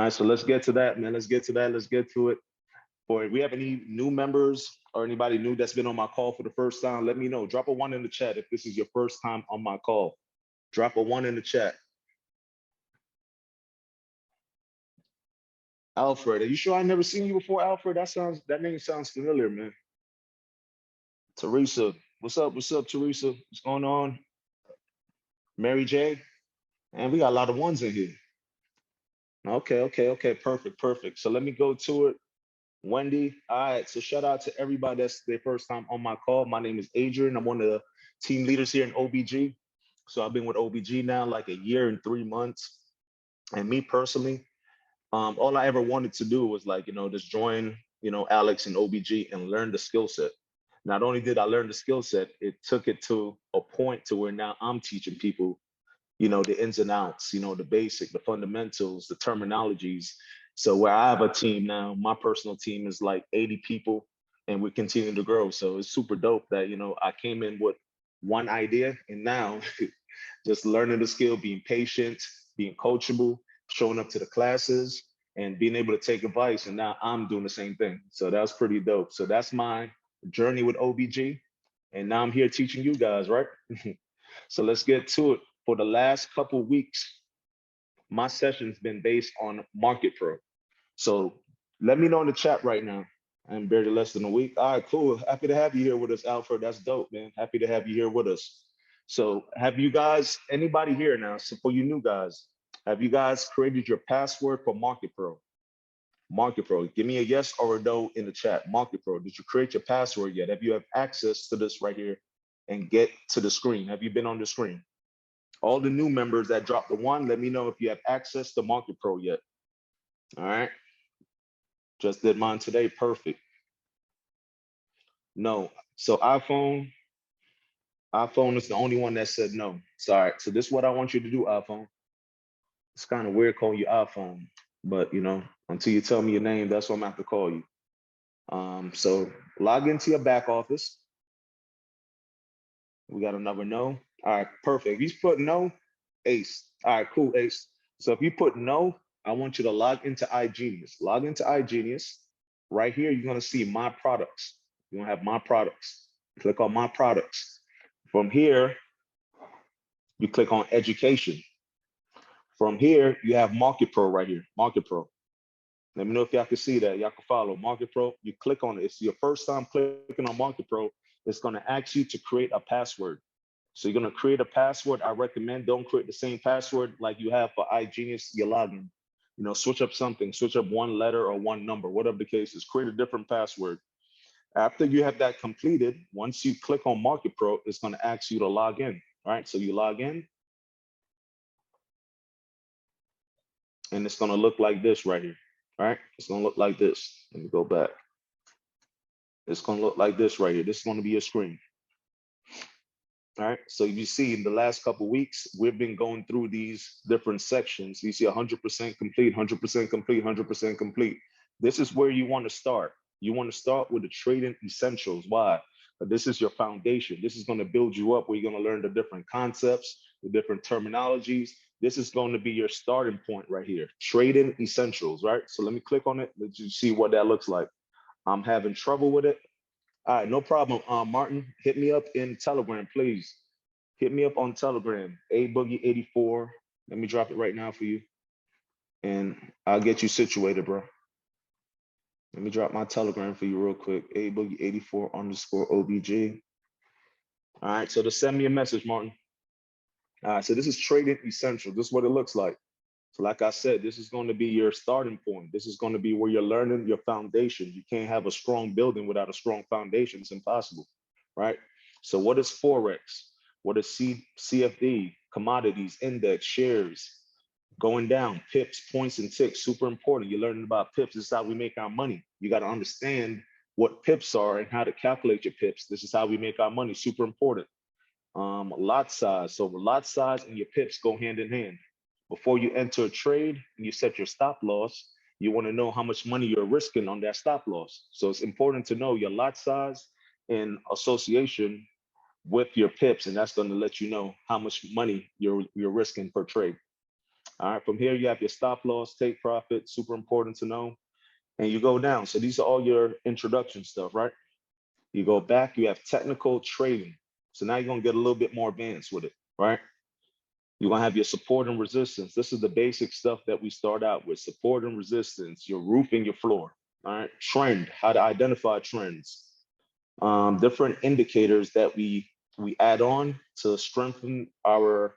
right, so let's get to that, man. Let's get to that. Let's get to it. Or if we have any new members or anybody new that's been on my call for the first time, let me know. Drop a 1 in the chat if this is your first time on my call. Drop a 1 in the chat. Alfred, are you sure I never seen you before, Alfred? That name sounds familiar, man. Teresa, what's up? What's up, Teresa? What's going on? Mary J, and we got a lot of ones in here. Okay, perfect. So let me go to it. Wendy, all right, so shout out to everybody that's their first time on my call. My name is Adrian. I'm one of the team leaders here in OBG. So I've been with OBG now like a year and 3 months. And me personally, all I ever wanted to do was like, just join, Alex and OBG and learn the skill set. Not only did I learn the skill set, it took it to a point to where now I'm teaching people, the ins and outs, the basic, the fundamentals, the terminologies. So where I have a team now, my personal team is like 80 people and we're continuing to grow. So it's super dope that, I came in with one idea and now just learning the skill, being patient, being coachable, showing up to the classes and being able to take advice. And now I'm doing the same thing. So that's pretty dope. So that's my journey with OBG. And now I'm here teaching you guys, right? So let's get to it. For the last couple of weeks, my session's been based on Market Pro. So let me know in the chat right now. I'm barely less than a week. All right, cool. Happy to have you here with us, Alfred. That's dope, man. Happy to have you here with us. So have you guys, anybody here now, so for you new guys, have you guys created your password for Market Pro? Market Pro, give me a yes or a no in the chat. Market Pro, did you create your password yet? Have you have access to this right here and get to the screen? Have you been on the screen? All the new members that dropped the 1, let me know if you have access to Market Pro yet. All right. Just did mine today. Perfect. No. So iPhone is the only one that said no. Sorry. So this is what I want you to do, iPhone. It's kind of weird calling you iPhone, but until you tell me your name, that's what I'm gonna have to call you. So log into your back office. We got another no. All right, perfect. If you put no, Ace. All right, cool, Ace. So if you put no, I want you to log into iGenius. Log into iGenius. Right here, you're gonna see my products. You're gonna have my products. Click on my products. From here, you click on education. From here, you have Market Pro right here, Market Pro. Let me know if y'all can see that. Y'all can follow Market Pro. You click on it. It's your first time clicking on Market Pro. It's gonna ask you to create a password. So you're gonna create a password. I recommend don't create the same password like you have for iGenius, your login. Switch up something, switch up one letter or one number, whatever the case is, create a different password. After you have that completed, once you click on Market Pro, it's gonna ask you to log in. All right, so you log in. And it's gonna look like this right here. All right, it's gonna look like this. Let me go back. It's gonna look like this right here. This is gonna be your screen. All right, so you see in the last couple of weeks, we've been going through these different sections. You see 100% complete, 100% complete, 100% complete. This is where you wanna start. You wanna start with the trading essentials. Why? This is your foundation. This is gonna build you up where you're gonna learn the different concepts, the different terminologies. This is going to be your starting point right here. Trading essentials, right? So let me click on it. Let you see what that looks like. I'm having trouble with it. All right, no problem. Martin, hit me up in Telegram, please. Hit me up on Telegram, aboogie84. Let me drop it right now for you. And I'll get you situated, bro. Let me drop my Telegram for you real quick. aboogie84_OBG. All right, so just send me a message, Martin. All right, so this is trading essential. This is what it looks like. So like I said, this is going to be your starting point. This is going to be where you're learning your foundation. You can't have a strong building without a strong foundation. It's impossible, right? So what is Forex? What is CFD, commodities, index, shares, going down, pips, points, and ticks, super important. You're learning about pips. This is how we make our money. You got to understand what pips are and how to calculate your pips. This is how we make our money, super important. Lot size. So lot size and your pips go hand in hand. Before you enter a trade and you set your stop loss, you want to know how much money you're risking on that stop loss. So it's important to know your lot size in association with your pips, and that's going to let you know how much money you're risking per trade. All right, from here you have your stop loss, take profit, super important to know, and you go down. So these are all your introduction stuff, right? You go back, you have technical trading. So now you're gonna get a little bit more advanced with it, right? You're gonna have your support and resistance. This is the basic stuff that we start out with: support and resistance, your roof and your floor. All right, trend, how to identify trends, different indicators that we add on to strengthen our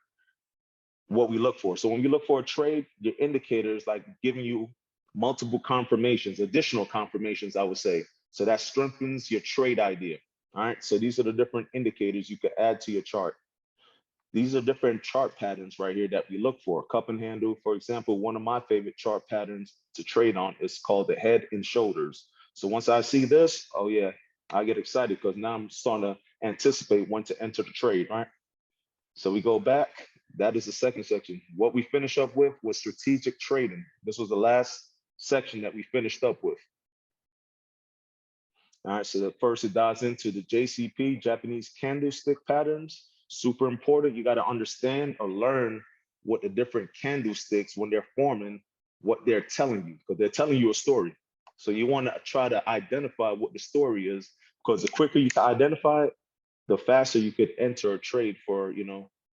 what we look for. So when you look for a trade, your indicators like giving you multiple confirmations, additional confirmations, I would say. So that strengthens your trade idea. All right. So these are the different indicators you could add to your chart. These are different chart patterns right here that we look for. Cup and handle, for example, one of my favorite chart patterns to trade on is called the head and shoulders. So once I see this, oh yeah, I get excited because now I'm starting to anticipate when to enter the trade, right? So we go back. That is the second section. What we finish up with was strategic trading. This was the last section that we finished up with. All right, so the first it dives into the JCP, Japanese candlestick patterns. Super important. You got to understand or learn what the different candlesticks, when they're forming, what they're telling you, because they're telling you a story. So you want to try to identify what the story is, because the quicker you can identify it, the faster you could enter a trade for,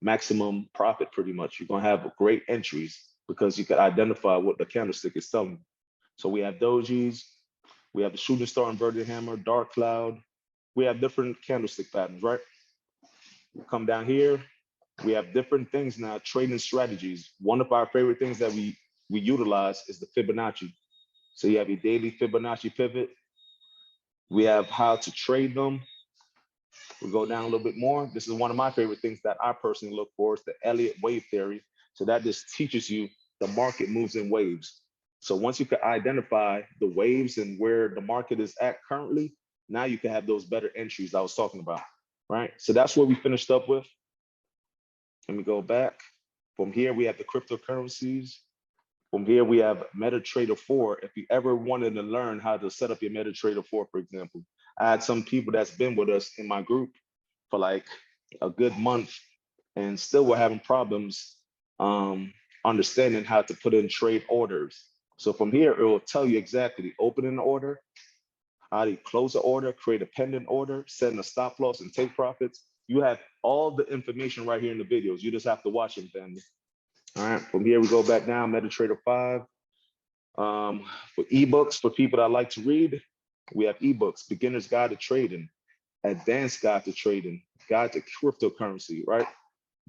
maximum profit pretty much. You're gonna have great entries because you can identify what the candlestick is telling you. So we have dojis, we have the shooting star inverted hammer, dark cloud. We have different candlestick patterns, right? We come down here, we have different things now, trading strategies. One of our favorite things that we utilize is the Fibonacci. So you have your daily Fibonacci pivot. We have how to trade them. We go down a little bit more. This is one of my favorite things that I personally look for is the Elliott wave theory. So that just teaches you the market moves in waves. So once you can identify the waves and where the market is at currently, now you can have those better entries I was talking about, right? So that's what we finished up with. Let me go back. From here, we have the cryptocurrencies. From here, we have MetaTrader 4. If you ever wanted to learn how to set up your MetaTrader 4, for example, I had some people that's been with us in my group for like a good month and still were having problems understanding how to put in trade orders. So from here, it will tell you exactly the opening order, how to close the order, create a pending order, setting a stop loss and take profits. You have all the information right here in the videos. You just have to watch them, family. All right, from here we go back down, MetaTrader 5. For ebooks, for people that like to read, we have ebooks, Beginner's Guide to Trading, Advanced Guide to Trading, Guide to Cryptocurrency, right?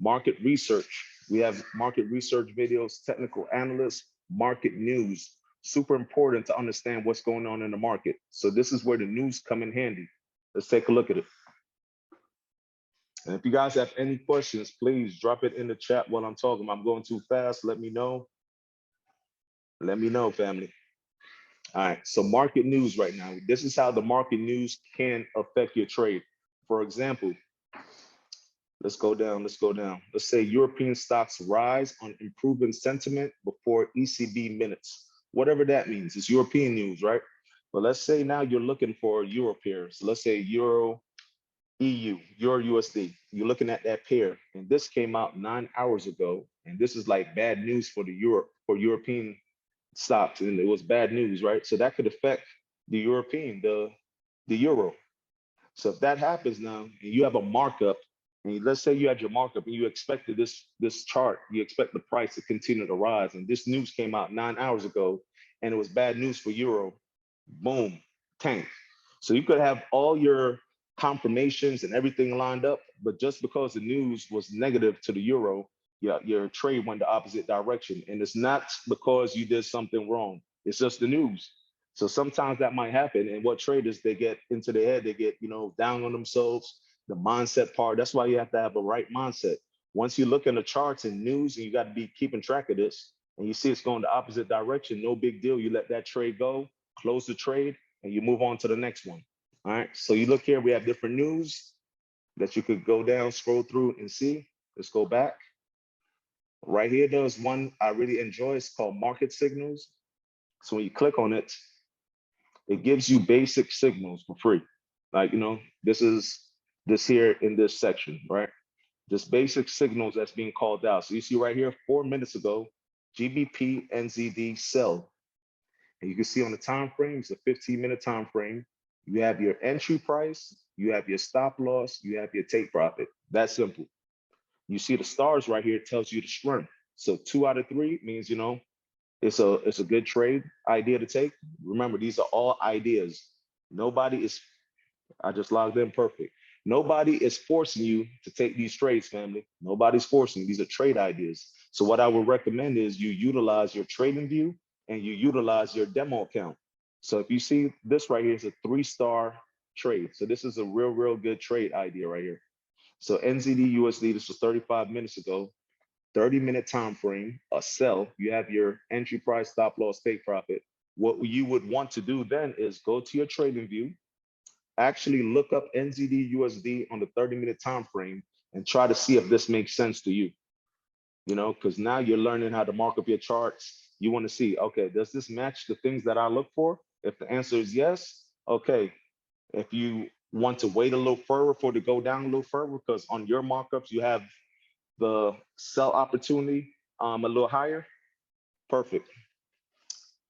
Market research. We have market research videos, technical analysts, market news. Super important to understand what's going on in the market. So this is where the news come in handy. Let's take a look at it. And if you guys have any questions, please drop it in the chat while I'm talking. I'm going too fast. Let me know. Let me know, family. All right, so market news right now. This is how the market news can affect your trade. For example, let's go down. Let's say European stocks rise on improving sentiment before ECB minutes. Whatever that means, it's European news, right? But let's say now you're looking for Euro pair. So let's say Euro EU, Euro USD. You're looking at that pair, and this came out 9 hours ago, and this is like bad news for European stocks, and it was bad news, right? So that could affect the the euro. So if that happens now, and you have a markup, and let's say you had your markup and you expected this chart, you expect the price to continue to rise, and this news came out 9 hours ago, and it was bad news for euro, boom, tank. So you could have all your confirmations and everything lined up, but just because the news was negative to the euro, your trade went the opposite direction. And it's not because you did something wrong. It's just the news. So sometimes that might happen. And what traders, they get into their head, they get, down on themselves, the mindset part. That's why you have to have a right mindset. Once you look in the charts and news, and you got to be keeping track of this, and you see it's going the opposite direction, no big deal. You let that trade go, close the trade, and you move on to the next one. All right. So you look here, we have different news that you could go down, scroll through and see. Let's go back. Right here, there's one I really enjoy. It's called market signals. So when you click on it, it gives you basic signals for free. Like, this is this here in this section, right? Just basic signals that's being called out. So you see right here, 4 minutes ago, GBP NZD sell. And you can see on the time frame, it's a 15-minute time frame. You have your entry price, you have your stop loss, you have your take profit. That's simple. You see the stars right here, it tells you the strength. So 2 out of 3 means, you know, it's a good trade idea to take. Remember, these are all ideas. Nobody is, I just logged in perfect. Nobody is forcing you to take these trades, family. Nobody's forcing you. These are trade ideas. So what I would recommend is you utilize your trading view and you utilize your demo account. So if you see this right here, it's a 3-star trade. So this is a real good trade idea right here. So NZD USD, this was 35 minutes ago, 30-minute time frame, a sell. You have your entry price, stop loss, take profit. What you would want to do then is go to your trading view, actually look up NZD USD on the 30-minute time frame and try to see if this makes sense to you. You know, because now you're learning how to mark up your charts. You want to see, okay, does this match the things that I look for? If the answer is yes, okay. If you want to wait a little further for it to go down a little further, because on your markups you have the sell opportunity a little higher, perfect.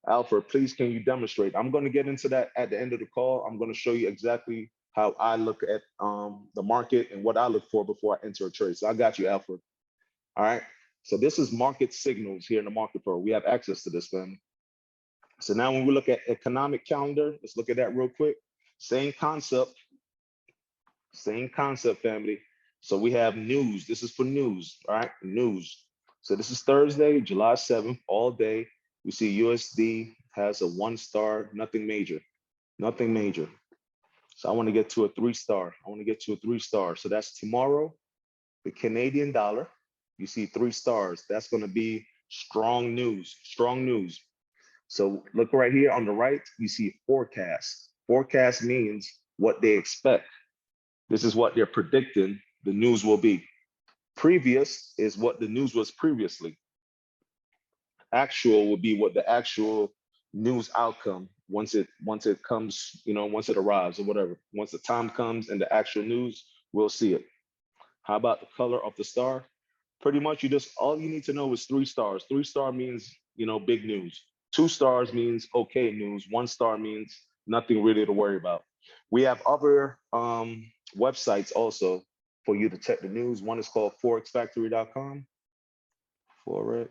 Alfred, please can you demonstrate? I'm going to get into that at the end of the call. I'm going to show you exactly how I look at the market and what I look for before I enter a trade. So I got you, Alfred. All right. So this is market signals here in the Market Pro. We have access to this, family. So now when we look at economic calendar, let's look at that real quick. Same concept, family. So we have news. This is for news, all right? News. So this is Thursday, July 7th, all day. We see USD has a 1-star, nothing major, nothing major. So I want to get to a 3-star. So that's tomorrow. The Canadian dollar, you see 3 stars. That's going to be strong news, strong news. So look right here on the right, you see forecast. Forecast means what they expect. This is what they're predicting the news will be. Previous is what the news was previously. Actual would be what the actual news outcome once it comes, you know, once it arrives or whatever. Once the time comes and the actual news, we'll see it. How about the color of the star? Pretty much all you need to know is 3 stars. 3-star means, you know, big news. 2 stars means okay news. 1 star means nothing really to worry about. We have other websites also for you to check the news. One is called forexfactory.com. Forex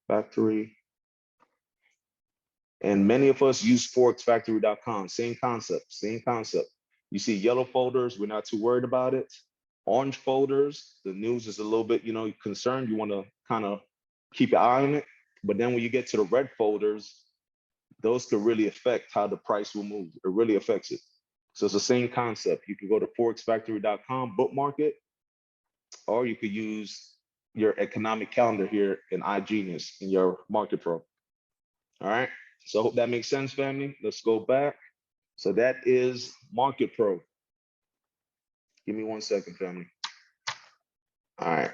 Factory. And many of us use forexfactory.com. Same concept, same concept. You see yellow folders, we're not too worried about it. Orange folders, the news is a little bit, you know, concerned. You want to kind of keep your eye on it. But then when you get to the red folders, those could really affect how the price will move. It really affects it. So it's the same concept. You can go to forexfactory.com, bookmark it, or you could use your economic calendar here in iGenius in your Market Pro. All right. So I hope that makes sense, family. Let's go back. So that is Market Pro. Give me 1 second, family. All right.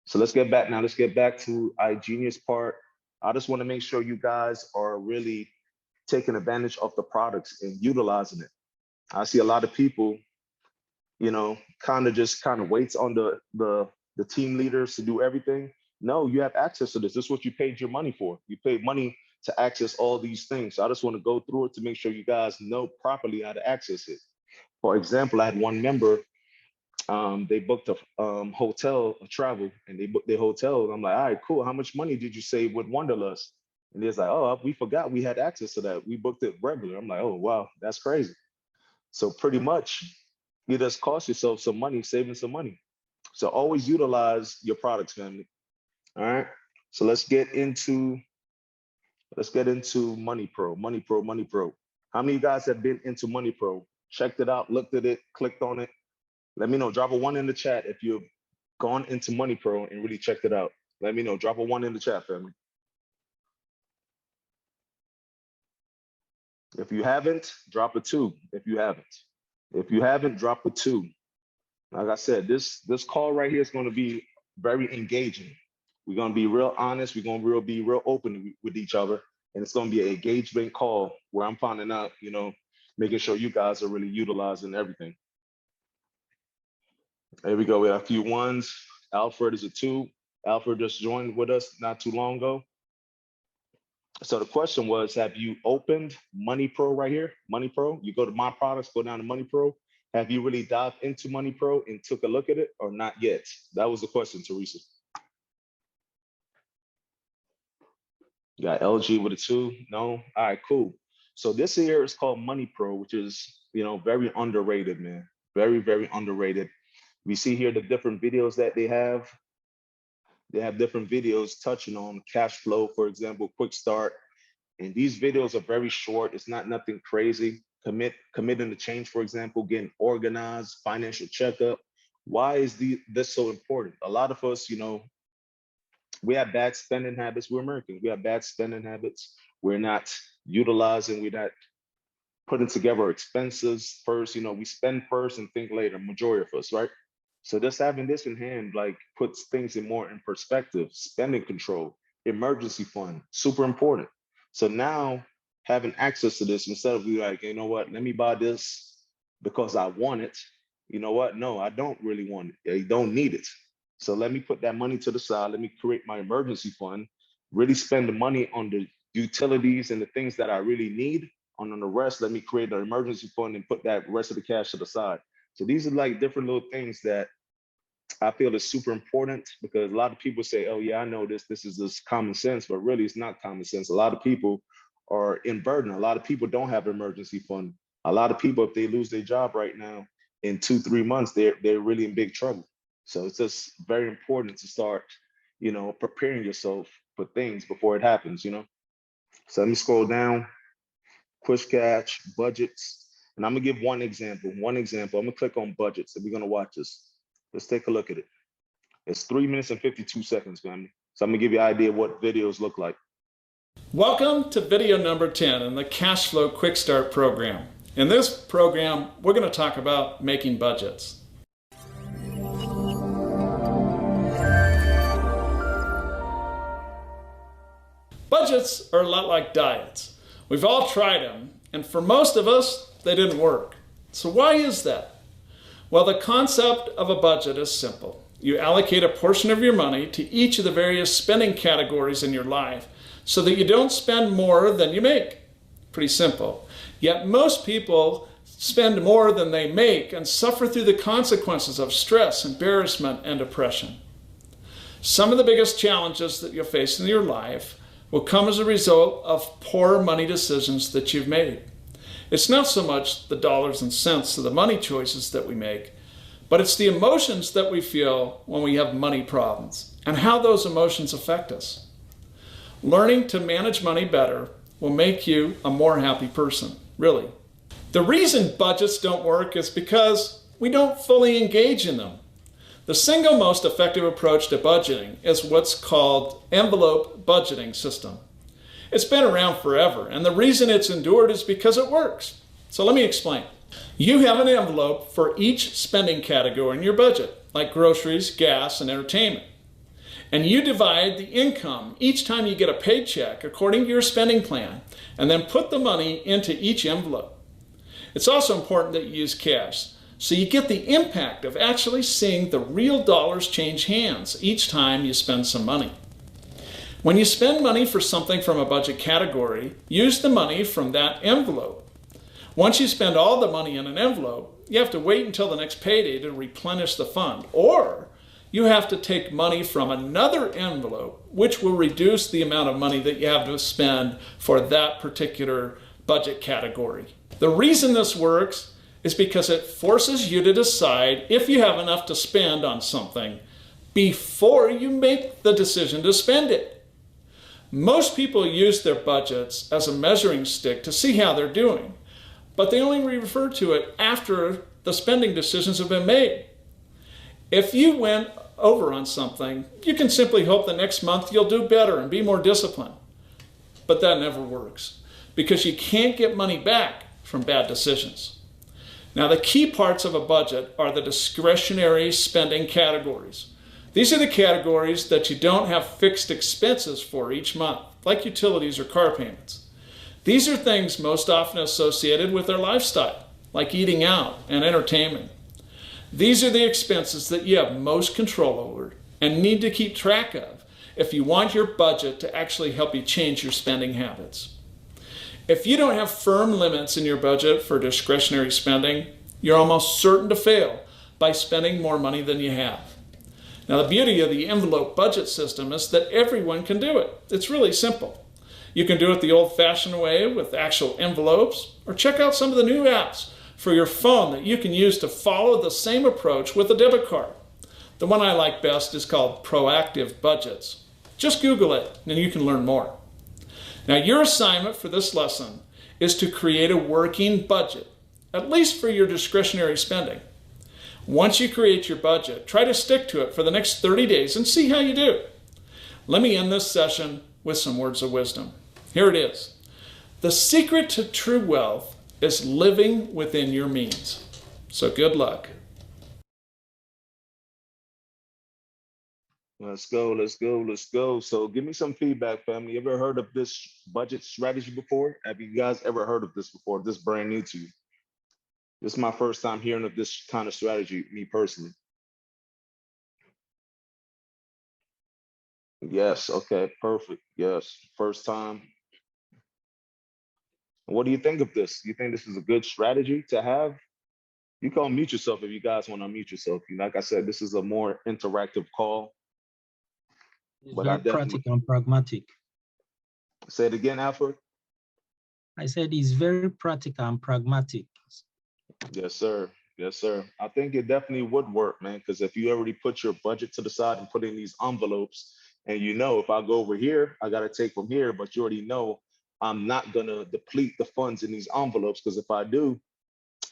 So let's get back now. Let's get back to iGenius part. I just want to make sure you guys are really taking advantage of the products and utilizing it. I see a lot of people, you know, kind of waits on the team leaders to do everything. No, you have access to this. This is what you paid your money for. You paid money to access all these things. So I just want to go through it to make sure you guys know properly how to access it. For example, I had one member, they booked a hotel, a travel, and they booked their hotel. And I'm like, all right, cool. How much money did you save with Wanderlust? And they're like, oh, we forgot we had access to that. We booked it regular. I'm like, oh, wow, that's crazy. So pretty much, you just cost yourself some money, saving some money. So always utilize your products, family. All right. So let's get into Money Pro. Money Pro. How many of you guys have been into Money Pro? Checked it out, looked at it, clicked on it? Let me know. Drop a 1 in the chat if you've gone into Money Pro and really checked it out. Let me know. Drop a 1 in the chat, family. If you haven't, drop a 2. If you haven't, drop a 2. Like I said, this call right here is going to be very engaging. We're going to be real honest. We're going to be real open with each other. And it's going to be an engagement call where I'm finding out, you know, making sure you guys are really utilizing everything. There we go. We have a few 1s. Alfred is a 2. Alfred just joined with us not too long ago. So the question was, have you opened Money Pro right here? Money Pro, you go to My Products, go down to Money Pro. Have you really dived into Money Pro and took a look at it or not yet? That was the question, Teresa. You got LG with a 2, no? All right, cool. So this here is called Money Pro, which is, very underrated, man. Very, very underrated. We see here the different videos that they have. They have different videos touching on cash flow, for example, quick start. And these videos are very short. It's not nothing crazy. Committing to change, for example, getting organized, financial checkup. Why is this so important? A lot of us, we have bad spending habits. We're Americans. We have bad spending habits. We're not utilizing, we're not putting together our expenses first. We spend first and think later, majority of us, right? So just having this in hand, like, puts things more in perspective. Spending control, emergency fund, super important. So now having access to this, instead of be like, you know what, let me buy this because I want it. You know what? No, I don't really want it. I don't need it. So let me put that money to the side. Let me create my emergency fund, really spend the money on the utilities and the things that I really need. On the rest, let me create an emergency fund and put that rest of the cash to the side. So these are like different little things that I feel is super important, because a lot of people say, oh yeah, I know this is just common sense, but really it's not common sense. A lot of people are in burden. A lot of people don't have an emergency fund. A lot of people, if they lose their job right now, in 2-3 months, they're really in big trouble. So it's just very important to start, preparing yourself for things before it happens, So let me scroll down. Quick catch, budgets. And I'm gonna give one example. I'm gonna click on budgets and we're gonna watch this. Let's take a look at it. It's 3 minutes and 52 seconds, family. So I'm gonna give you an idea of what videos look like. Welcome to video number 10 in the Cash Flow Quick Start program. In this program, we're gonna talk about making budgets. Budgets are a lot like diets. We've all tried them, and for most of us, they didn't work. So why is that? Well, the concept of a budget is simple. You allocate a portion of your money to each of the various spending categories in your life so that you don't spend more than you make. Pretty simple. Yet most people spend more than they make and suffer through the consequences of stress, embarrassment, and depression. Some of the biggest challenges that you'll face in your life will come as a result of poor money decisions that you've made. It's not so much the dollars and cents of the money choices that we make, but it's the emotions that we feel when we have money problems and how those emotions affect us. Learning to manage money better will make you a more happy person, really. The reason budgets don't work is because we don't fully engage in them. The single most effective approach to budgeting is what's called envelope budgeting system. It's been around forever, and the reason it's endured is because it works. So let me explain. You have an envelope for each spending category in your budget, like groceries, gas, and entertainment. And you divide the income each time you get a paycheck according to your spending plan, and then put the money into each envelope. It's also important that you use cash, so you get the impact of actually seeing the real dollars change hands each time you spend some money. When you spend money for something from a budget category, use the money from that envelope. Once you spend all the money in an envelope, you have to wait until the next payday to replenish the fund, or you have to take money from another envelope, which will reduce the amount of money that you have to spend for that particular budget category. The reason this works is because it forces you to decide if you have enough to spend on something before you make the decision to spend it. Most people use their budgets as a measuring stick to see how they're doing, but they only refer to it after the spending decisions have been made. If you went over on something, you can simply hope the next month you'll do better and be more disciplined. But that never works, because you can't get money back from bad decisions. Now, the key parts of a budget are the discretionary spending categories. These are the categories that you don't have fixed expenses for each month, like utilities or car payments. These are things most often associated with our lifestyle, like eating out and entertainment. These are the expenses that you have most control over and need to keep track of if you want your budget to actually help you change your spending habits. If you don't have firm limits in your budget for discretionary spending, you're almost certain to fail by spending more money than you have. Now, the beauty of the envelope budget system is that everyone can do it. It's really simple. You can do it the old-fashioned way with actual envelopes, or check out some of the new apps for your phone that you can use to follow the same approach with a debit card. The one I like best is called Proactive Budgets. Just Google it and you can learn more. Now, your assignment for this lesson is to create a working budget, at least for your discretionary spending. Once you create your budget, try to stick to it for the next 30 days and see how you do. Let me end this session with some words of wisdom. Here it is. The secret to true wealth is living within your means. So good luck. Let's go, let's go, let's go. So give me some feedback, family. Ever heard of this budget strategy before? Have you guys ever heard of this before? This is brand new to you. This is my first time hearing of this kind of strategy, me personally. Yes, okay, perfect. Yes, first time. What do you think of this? You think this is a good strategy to have? You can unmute yourself if you guys want to unmute yourself. Like I said, this is a more interactive call. It's But I very definitely practical and pragmatic. say it again, Alfred. I said it's very practical and pragmatic. Yes, sir. Yes, sir. I think it definitely would work, man, because if you already put your budget to the side and put in these envelopes, and you know, if I go over here, I got to take from here, but you already know I'm not going to deplete the funds in these envelopes, because if I do,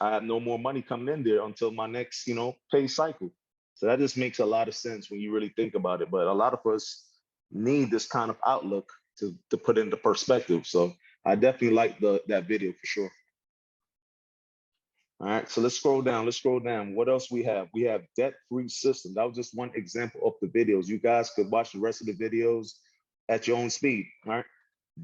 I have no more money coming in there until my next, pay cycle. So that just makes a lot of sense when you really think about it. But a lot of us need this kind of outlook to put into perspective. So I definitely like that video for sure. All right, so let's scroll down. Let's scroll down. What else we have? We have debt-free system. That was just one example of the videos. You guys could watch the rest of the videos at your own speed. All right,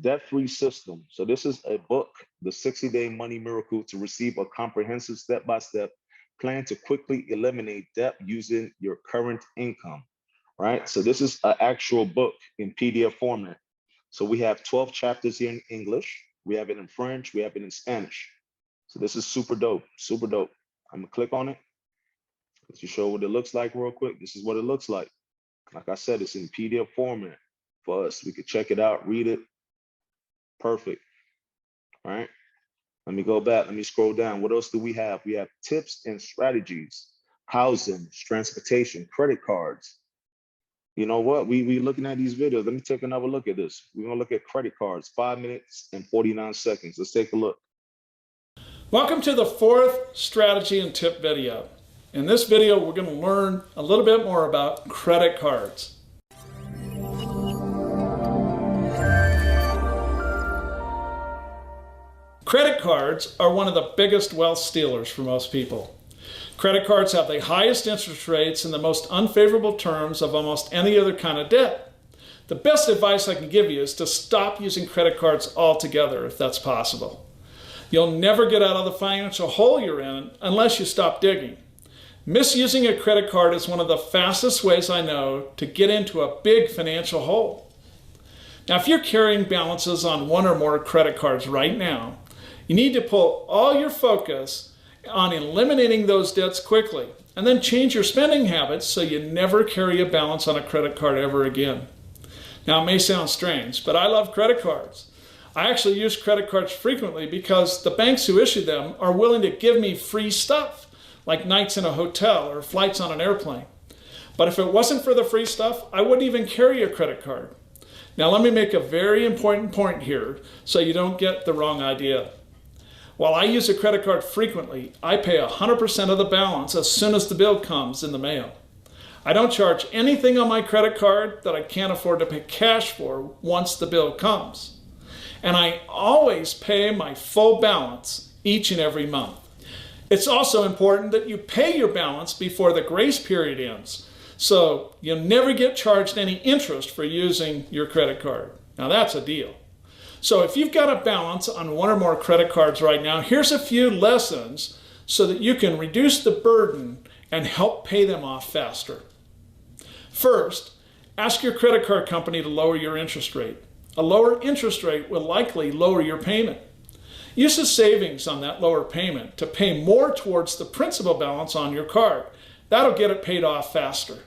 debt-free system. So this is a book, The 60-Day Money Miracle, to receive a comprehensive step-by-step plan to quickly eliminate debt using your current income. Right. So this is an actual book in PDF format. So we have 12 chapters here in English. We have it in French. We have it in Spanish. So this is super dope, super dope. I'm gonna click on it. Let's just show what it looks like real quick. This is what it looks like. Like I said, it's in PDF format for us. We could check it out, read it. Perfect. All right. Let me go back. Let me scroll down. What else do we have? We have tips and strategies, housing, transportation, credit cards. You know what? We looking at these videos. Let me take another look at this. We're gonna look at credit cards, 5 minutes and 49 seconds. Let's take a look. Welcome to the fourth strategy and tip video. In this video, we're going to learn a little bit more about credit cards. Credit cards are one of the biggest wealth stealers for most people. Credit cards have the highest interest rates and the most unfavorable terms of almost any other kind of debt. The best advice I can give you is to stop using credit cards altogether if that's possible. You'll never get out of the financial hole you're in unless you stop digging. Misusing a credit card is one of the fastest ways I know to get into a big financial hole. Now, if you're carrying balances on one or more credit cards right now, you need to pull all your focus on eliminating those debts quickly and then change your spending habits so you never carry a balance on a credit card ever again. Now, it may sound strange, but I love credit cards. I actually use credit cards frequently because the banks who issue them are willing to give me free stuff, like nights in a hotel or flights on an airplane. But if it wasn't for the free stuff, I wouldn't even carry a credit card. Now, let me make a very important point here so you don't get the wrong idea. While I use a credit card frequently, I pay 100% of the balance as soon as the bill comes in the mail. I don't charge anything on my credit card that I can't afford to pay cash for once the bill comes. And I always pay my full balance each and every month. It's also important that you pay your balance before the grace period ends, so you'll never get charged any interest for using your credit card. Now that's a deal. So if you've got a balance on one or more credit cards right now, here's a few lessons so that you can reduce the burden and help pay them off faster. First, ask your credit card company to lower your interest rate. A lower interest rate will likely lower your payment. Use the savings on that lower payment to pay more towards the principal balance on your card. That'll get it paid off faster.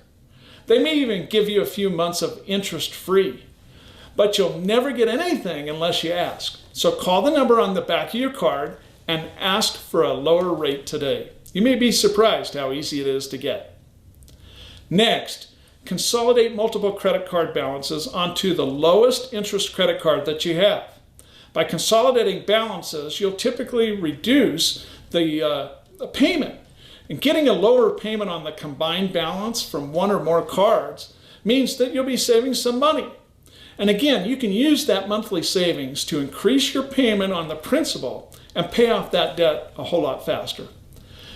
They may even give you a few months of interest free, but you'll never get anything unless you ask. So call the number on the back of your card and ask for a lower rate today. You may be surprised how easy it is to get. Next, consolidate multiple credit card balances onto the lowest interest credit card that you have. By consolidating balances, you'll typically reduce the payment. And getting a lower payment on the combined balance from one or more cards means that you'll be saving some money. And again, you can use that monthly savings to increase your payment on the principal and pay off that debt a whole lot faster.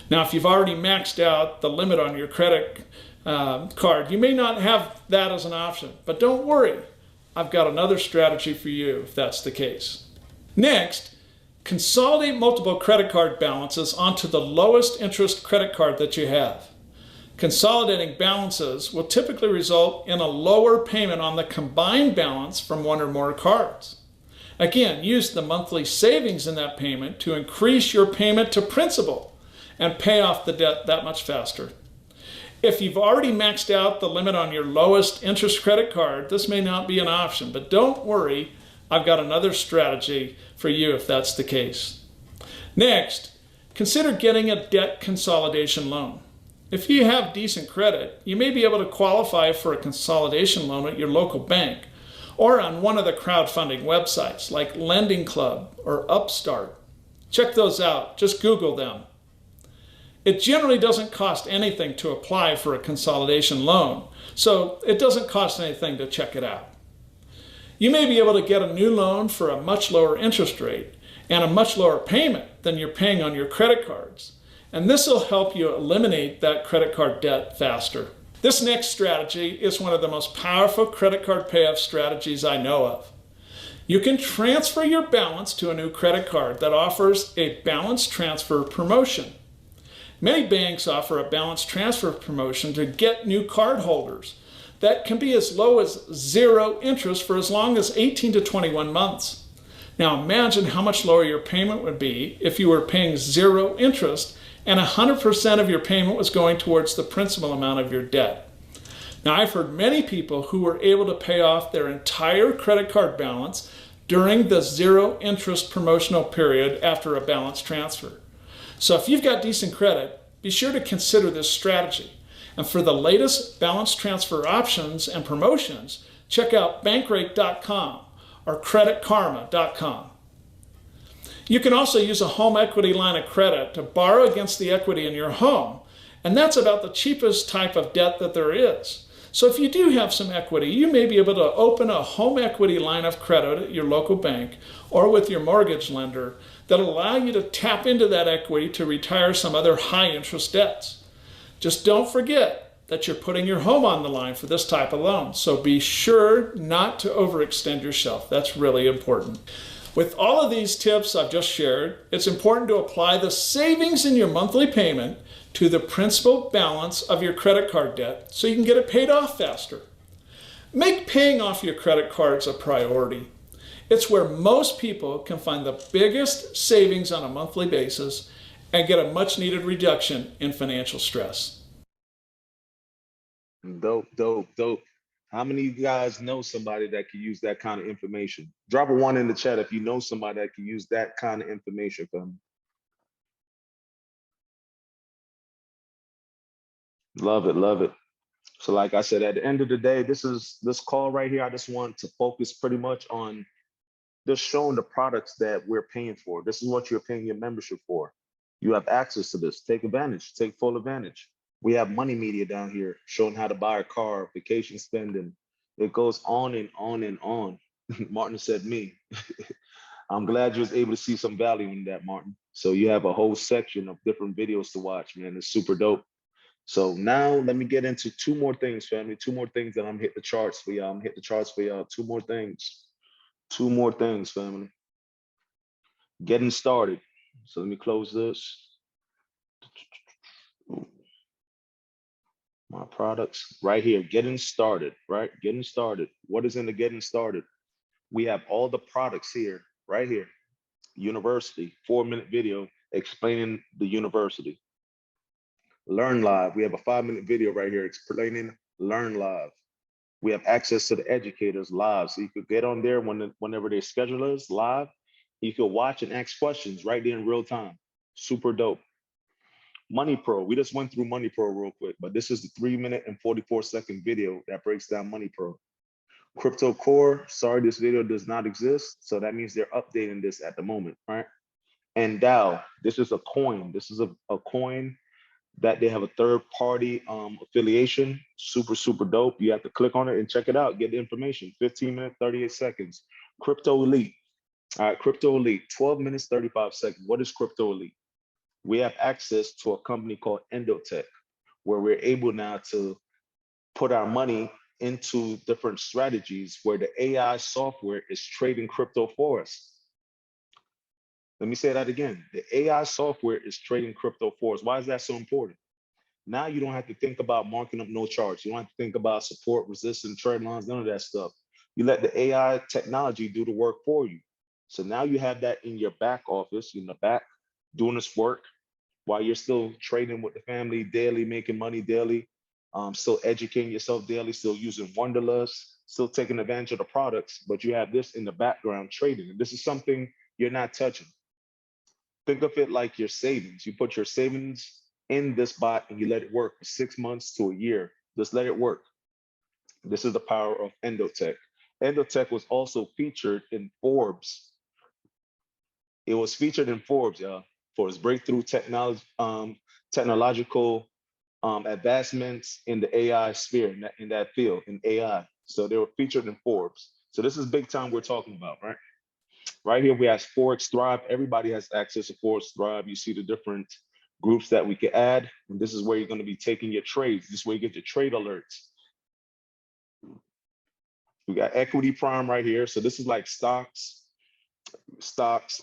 Now, if you've already maxed out the limit on your credit card, you may not have that as an option, but don't worry. I've got another strategy for you if that's the case. Next, consolidate multiple credit card balances onto the lowest interest credit card that you have. Consolidating balances will typically result in a lower payment on the combined balance from one or more cards. Again, use the monthly savings in that payment to increase your payment to principal and pay off the debt that much faster. If you've already maxed out the limit on your lowest interest credit card, this may not be an option, but don't worry, I've got another strategy for you if that's the case. Next, consider getting a debt consolidation loan. If you have decent credit, you may be able to qualify for a consolidation loan at your local bank or on one of the crowdfunding websites like Lending Club or Upstart. Check those out. Just Google them. It generally doesn't cost anything to apply for a consolidation loan, so it doesn't cost anything to check it out. You may be able to get a new loan for a much lower interest rate and a much lower payment than you're paying on your credit cards. And this will help you eliminate that credit card debt faster. This next strategy is one of the most powerful credit card payoff strategies I know of. You can transfer your balance to a new credit card that offers a balance transfer promotion. Many banks offer a balance transfer promotion to get new card holders. That can be as low as 0 interest for as long as 18 to 21 months. Now imagine how much lower your payment would be if you were paying 0 interest and 100% of your payment was going towards the principal amount of your debt. Now I've heard many people who were able to pay off their entire credit card balance during the 0 interest promotional period after a balance transfer. So if you've got decent credit, be sure to consider this strategy. And for the latest balance transfer options and promotions, check out bankrate.com or creditkarma.com. You can also use a home equity line of credit to borrow against the equity in your home, and that's about the cheapest type of debt that there is. So if you do have some equity, you may be able to open a home equity line of credit at your local bank or with your mortgage lender that'll allow you to tap into that equity to retire some other high interest debts. Just don't forget that you're putting your home on the line for this type of loan, so be sure not to overextend yourself. That's really important. With all of these tips I've just shared, it's important to apply the savings in your monthly payment to the principal balance of your credit card debt so you can get it paid off faster. Make paying off your credit cards a priority. It's where most people can find the biggest savings on a monthly basis and get a much needed reduction in financial stress. Dope, dope, dope. How many of you guys know somebody that can use that kind of information? Drop a 1 in the chat if you know somebody that can use that kind of information for them. Love it, love it. So like I said, at the end of the day, this call right here, I just want to focus pretty much on just showing the products that we're paying for. This is what you're paying your membership for. You have access to this. Take advantage, take full advantage. We have money media down here showing how to buy a car, vacation spending. It goes on and on and on. Martin said me. I'm glad you was able to see some value in that, Martin. So you have a whole section of different videos to watch, man. It's super dope. So now let me get into 2 more things, family. 2 more things that I'm hit the charts for y'all. I'm hit the charts for y'all. 2 more things. 2 more things, family. Getting started. So let me close this. My products right here, getting started, right? Getting started. What is in the getting started? We have all the products here, right here. University, 4-minute video explaining the university. Learn Live. We have a 5-minute video right here explaining Learn Live. We have access to the educators live. So you could get on there whenever they schedule us live. You could watch and ask questions right there in real time. Super dope. Money Pro. We just went through Money Pro real quick, but this is the 3-minute and 44-second video that breaks down Money Pro. Crypto Core. Sorry, this video does not exist. So that means they're updating this at the moment, right? And DAO. This is a coin. This is a coin that they have a third party affiliation. Super, super dope. You have to click on it and check it out. Get the information. 15 minutes, 38 seconds. Crypto Elite. All right, Crypto Elite, 12 minutes, 35 seconds. What is Crypto Elite? We have access to a company called Endotech, where we're able now to put our money into different strategies where the AI software is trading crypto for us. Let me say that again. The AI software is trading crypto for us. Why is that so important? Now you don't have to think about marking up no charts. You don't have to think about support, resistance, trend lines, none of that stuff. You let the AI technology do the work for you. So now you have that in your back office, in the back, doing this work while you're still trading with the family daily, making money daily, still educating yourself daily, still using Wonderlust, still taking advantage of the products, but you have this in the background trading. And this is something you're not touching. Think of it like your savings. You put your savings in this bot and you let it work for 6 months to a year. Just let it work. This is the power of Endotech. Endotech was also featured in Forbes. It was featured in Forbes, for its breakthrough technological advancements in the AI sphere, in that field, in AI. So they were featured in Forbes. So this is big time we're talking about, right? Right here, we have Forex Thrive. Everybody has access to Forex Thrive. You see the different groups that we can add. And this is where you're going to be taking your trades. This is where you get your trade alerts. We got Equity Prime right here. So this is like stocks.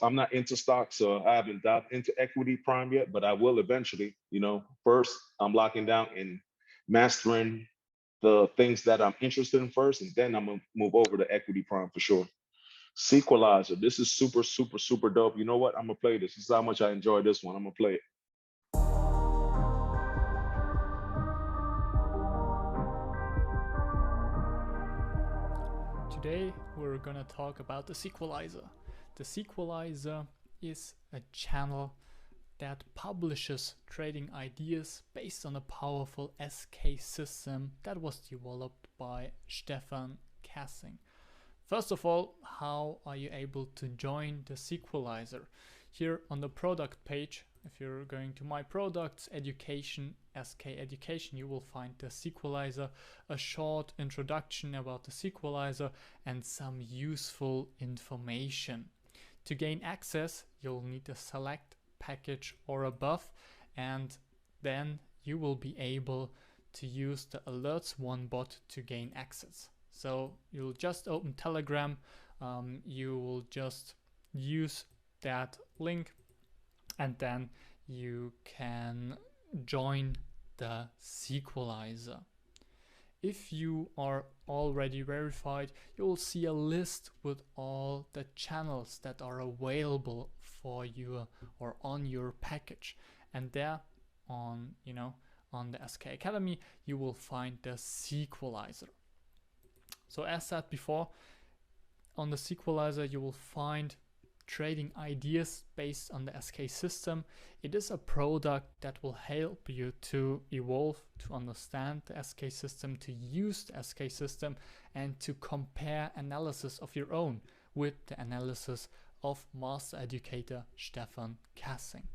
I'm not into stocks, so I haven't dived into Equity Prime yet, but I will eventually. First, I'm locking down and mastering the things that I'm interested in first, and then I'm going to move over to Equity Prime for sure. Equalizer. This is super, super, super dope. You know what? I'm gonna play this. This is how much I enjoy this one. I'm gonna play it. Today we're gonna talk about the Equalizer. The Equalizer is a channel that publishes trading ideas based on a powerful SK system that was developed by Stefan Kassing. First of all, how are you able to join the Equalizer? Here on the product page, if you're going to My Products, Education, SK Education, you will find the Equalizer, a short introduction about the Equalizer, and some useful information. To gain access, you'll need a select package or above, and then you will be able to use the Alerts One bot to gain access. So you'll just open Telegram, you will just use that link, and then you can join the Equalizer. If you are already verified, you will see a list with all the channels that are available for you or on your package. And there on the SK Academy, you will find the Equalizer. So as said before, on the Equalizer you will find trading ideas based on the SK system. It is a product that will help you to evolve, to understand the SK system, to use the SK system, and to compare analysis of your own with the analysis of master educator Stefan Kassing.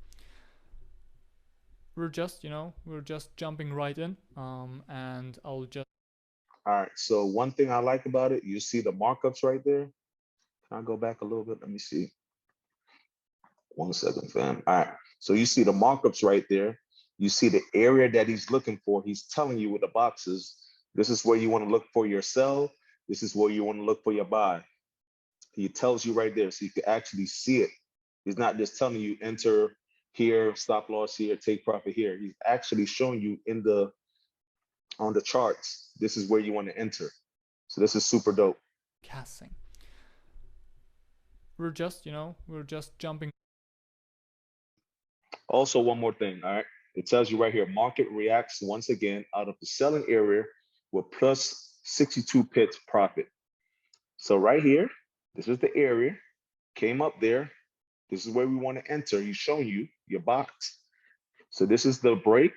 We're just jumping right in, and I'll just. All right. So one thing I like about it, you see the markups right there. Can I go back a little bit? Let me see. 1 second, fam. All right. So you see the markups right there. You see the area that he's looking for. He's telling you with the boxes, this is where you want to look for your sell. This is where you want to look for your buy. He tells you right there, so you can actually see it. He's not just telling you enter here, stop loss here, take profit here. He's actually showing you in the on the charts, this is where you want to enter. So this is super dope. Casting. We're just, we're just jumping. Also, one more thing, all right? It tells you right here, market reacts once again out of the selling area with plus 62 pips profit. So right here, this is the area, came up there. This is where we want to enter. He's showing you your box. So this is the break.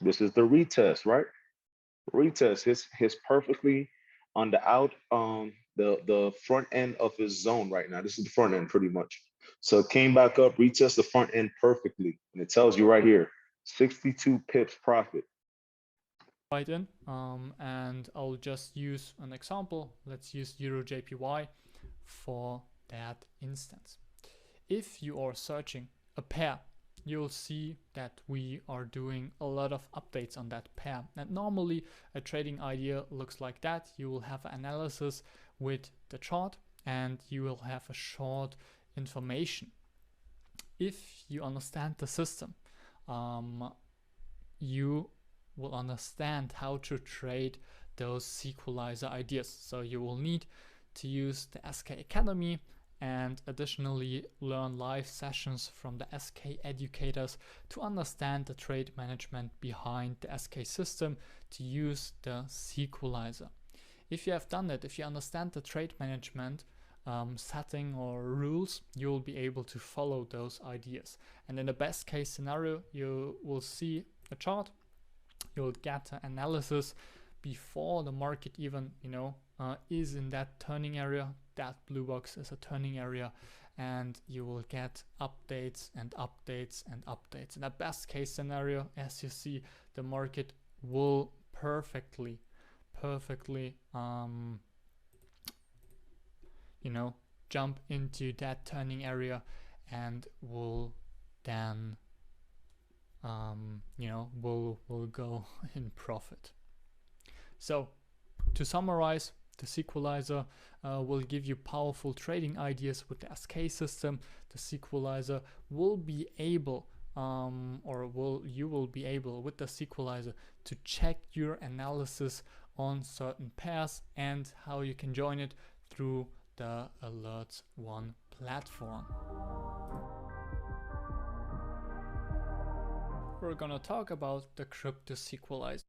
This is the retest, right? Retest his perfectly on the the front end of his zone right now. This is the front end pretty much. So it came back up, retest the front end perfectly. And it tells you right here, 62 pips profit. Right in, and I'll just use an example. Let's use EuroJPY for that instance. If you are searching a pair, you'll see that we are doing a lot of updates on that pair. And normally a trading idea looks like that. You will have an analysis with the chart and you will have a short information. If you understand the system, you will understand how to trade those Equalizer ideas. So you will need to use the SK Academy and additionally learn live sessions from the SK educators to understand the trade management behind the SK system to use the Equalizer. If you have done that, if you understand the trade management setting or rules, you will be able to follow those ideas. And in the best case scenario, you will see a chart, you'll get an analysis before the market even is in that turning area. That blue box is a turning area, and you will get updates and updates and updates. In a best case scenario, as you see, the market will perfectly jump into that turning area and will then will go in profit. So to summarize, the Equalizer will give you powerful trading ideas with the SK system. The Equalizer will be able you will be able with the Equalizer to check your analysis on certain pairs and how you can join it through the Alerts One platform. We're gonna talk about the crypto Equalizer.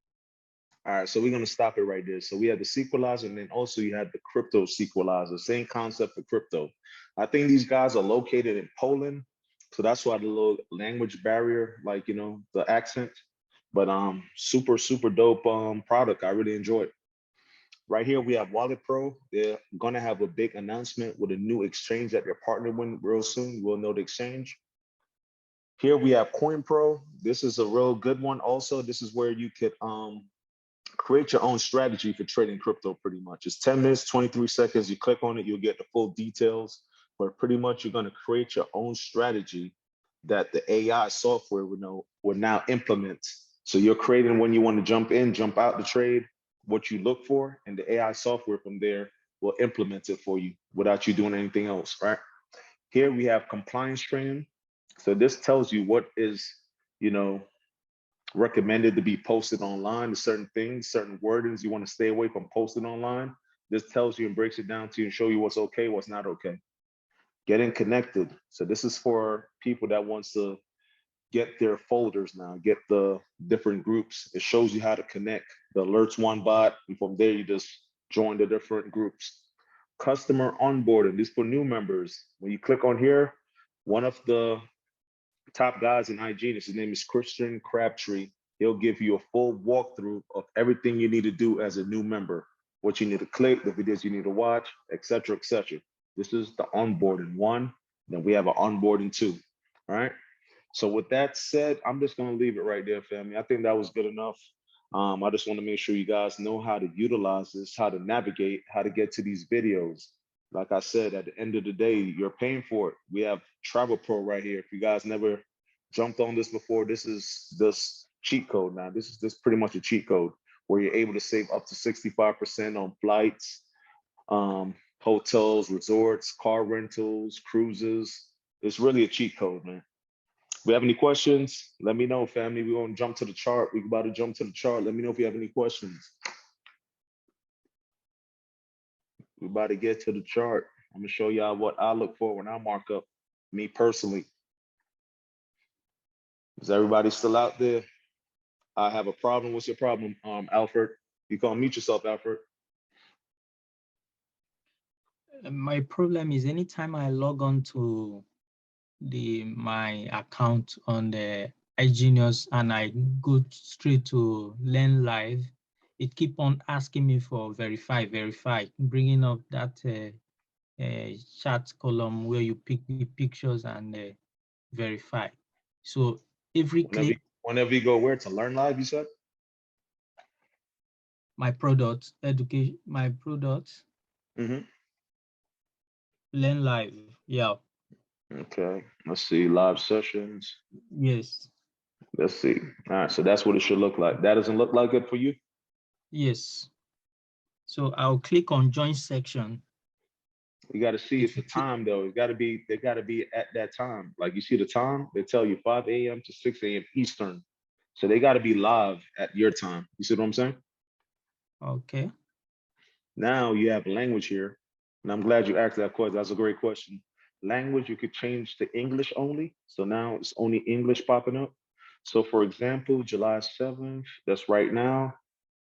All right, so we're gonna stop it right there. So we had the Equalizer, and then also you had the crypto Equalizer, same concept for crypto. I think these guys are located in Poland, so that's why the little language barrier, like the accent. But super dope product. I really enjoy it. Right here we have Wallet Pro. They're gonna have a big announcement with a new exchange that they're partnering with real soon. We'll know the exchange. Here we have Coin Pro. This is a real good one. Also, this is where you could create your own strategy for trading crypto. Pretty much, it's 10 minutes, 23 seconds. You click on it, you'll get the full details. But pretty much, you're gonna create your own strategy that the AI software will now implement. So you're creating when you want to jump in, jump out the trade, what you look for, and the AI software from there will implement it for you without you doing anything else, right? Here we have compliance training. So this tells you what is, recommended to be posted online, certain things, certain wordings you want to stay away from posting online. This tells you and breaks it down to you and show you what's okay, what's not okay. Getting connected. So this is for people that wants to get their folders now, get the different groups. It shows you how to connect the Alerts One bot, and from there you just join the different groups. Customer onboarding. This for new members. When you click on here, one of the top guys in IG, his name is Christian Crabtree. He'll give you a full walkthrough of everything you need to do as a new member, what you need to click, the videos you need to watch, etc., etc. This is the onboarding one. Then we have an onboarding two. All right. So with that said, I'm just gonna leave it right there, family. I think that was good enough. I just want to make sure you guys know how to utilize this, how to navigate, how to get to these videos. Like I said, at the end of the day, you're paying for it. We have Travel Pro right here. If you guys never jumped on this before, this is this cheat code now. This is pretty much a cheat code where you're able to save up to 65% on flights, hotels, resorts, car rentals, cruises. It's really a cheat code, man. we have any questions, let me know, family. We're gonna jump to the chart. We're about to jump to the chart. Let me know if you have any questions. We're about to get to the chart. I'm gonna show y'all what I look for when I mark up, me personally. Is everybody still out there? I have a problem. What's your problem, Alfred? You can't mute yourself, Alfred. My problem is anytime I log on to my account on the iGenius and I go straight to Learn Live, it keep on asking me for verify, bringing up that chat column where you pick the pictures and verify. So every click, Whenever you go where to Learn Live, you said? my product, education, my product, Mm-hmm. Learn Live, yeah. Okay, let's see, live sessions. Yes. Let's see. All right, so that's what it should look like. That doesn't look like it for you? Yes. So I'll click on join section. You got to see it's the time though. They got to be at that time. Like you see the time, they tell you 5 a.m. to 6 a.m. Eastern. So they got to be live at your time. You see what I'm saying? Okay. Now you have language here. And I'm glad you asked that question. That's a great question. Language, you could change to English only. So now it's only English popping up. So for example, July 7th, that's right now.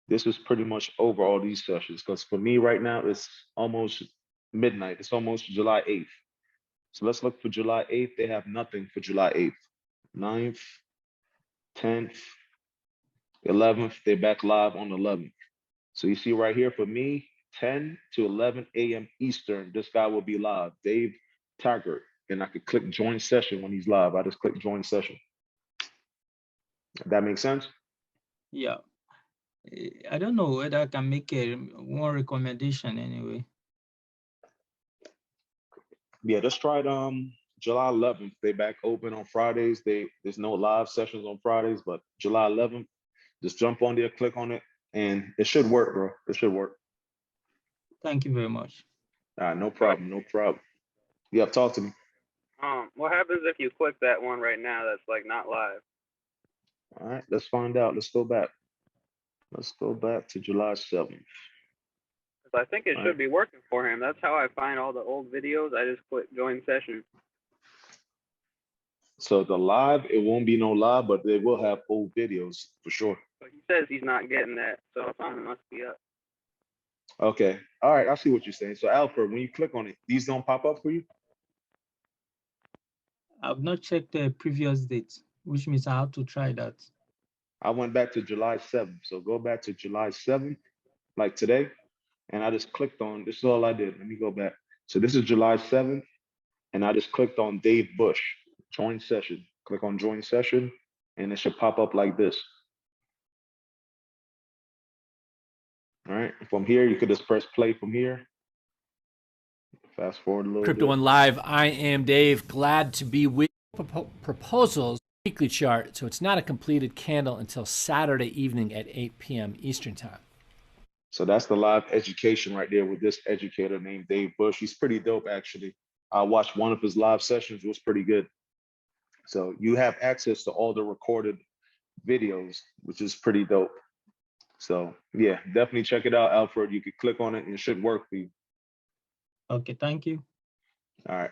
This is pretty much over all these sessions. Because for me right now, it's almost midnight. It's almost July 8th. So let's look for July 8th. They have nothing for July 8th. 9th, 10th, 11th, they're back live on 11th. So you see right here for me, 10 to 11 a.m. Eastern, this guy will be live, Dave Taggart. And I could click join session when he's live. I just click join session. That makes sense? Yeah. I don't know whether I can make one recommendation anyway. Yeah, just try it. July 11th, they back open on Fridays. There's no live sessions on Fridays, but July 11th, just jump on there, click on it, and it should work, bro. It should work. Thank you very much. All right, no problem, no problem. Yeah, talk to me. What happens if you click that one right now that's like not live? All right, let's find out. Let's go back. Let's go back to July 7th. Because I think it should be working for him. That's how I find all the old videos. I just click join session. So the live, it won't be no live, but they will have old videos for sure. But he says he's not getting that, so something must be up. Okay. All right, I see what you're saying. So Alfred, when you click on it, these don't pop up for you? I've not checked the previous date, which means I have to try that. I went back to July 7th. So go back to July 7th, like today, and I just clicked on, this is all I did. Let me go back. So this is July 7th, and I just clicked on Dave Bush, join session. Click on join session, and it should pop up like this. All right, from here, you could just press play from here. Fast forward a little Crypto bit. One Live. I am Dave. Glad to be with proposals weekly chart. So it's not a completed candle until Saturday evening at 8 p.m. Eastern time. So that's the live education right there with this educator named Dave Bush. He's pretty dope, actually. I watched one of his live sessions. It was pretty good. So you have access to all the recorded videos, which is pretty dope. So yeah, definitely check it out, Alfred. You could click on it and it should work for you. Okay, thank you. All right.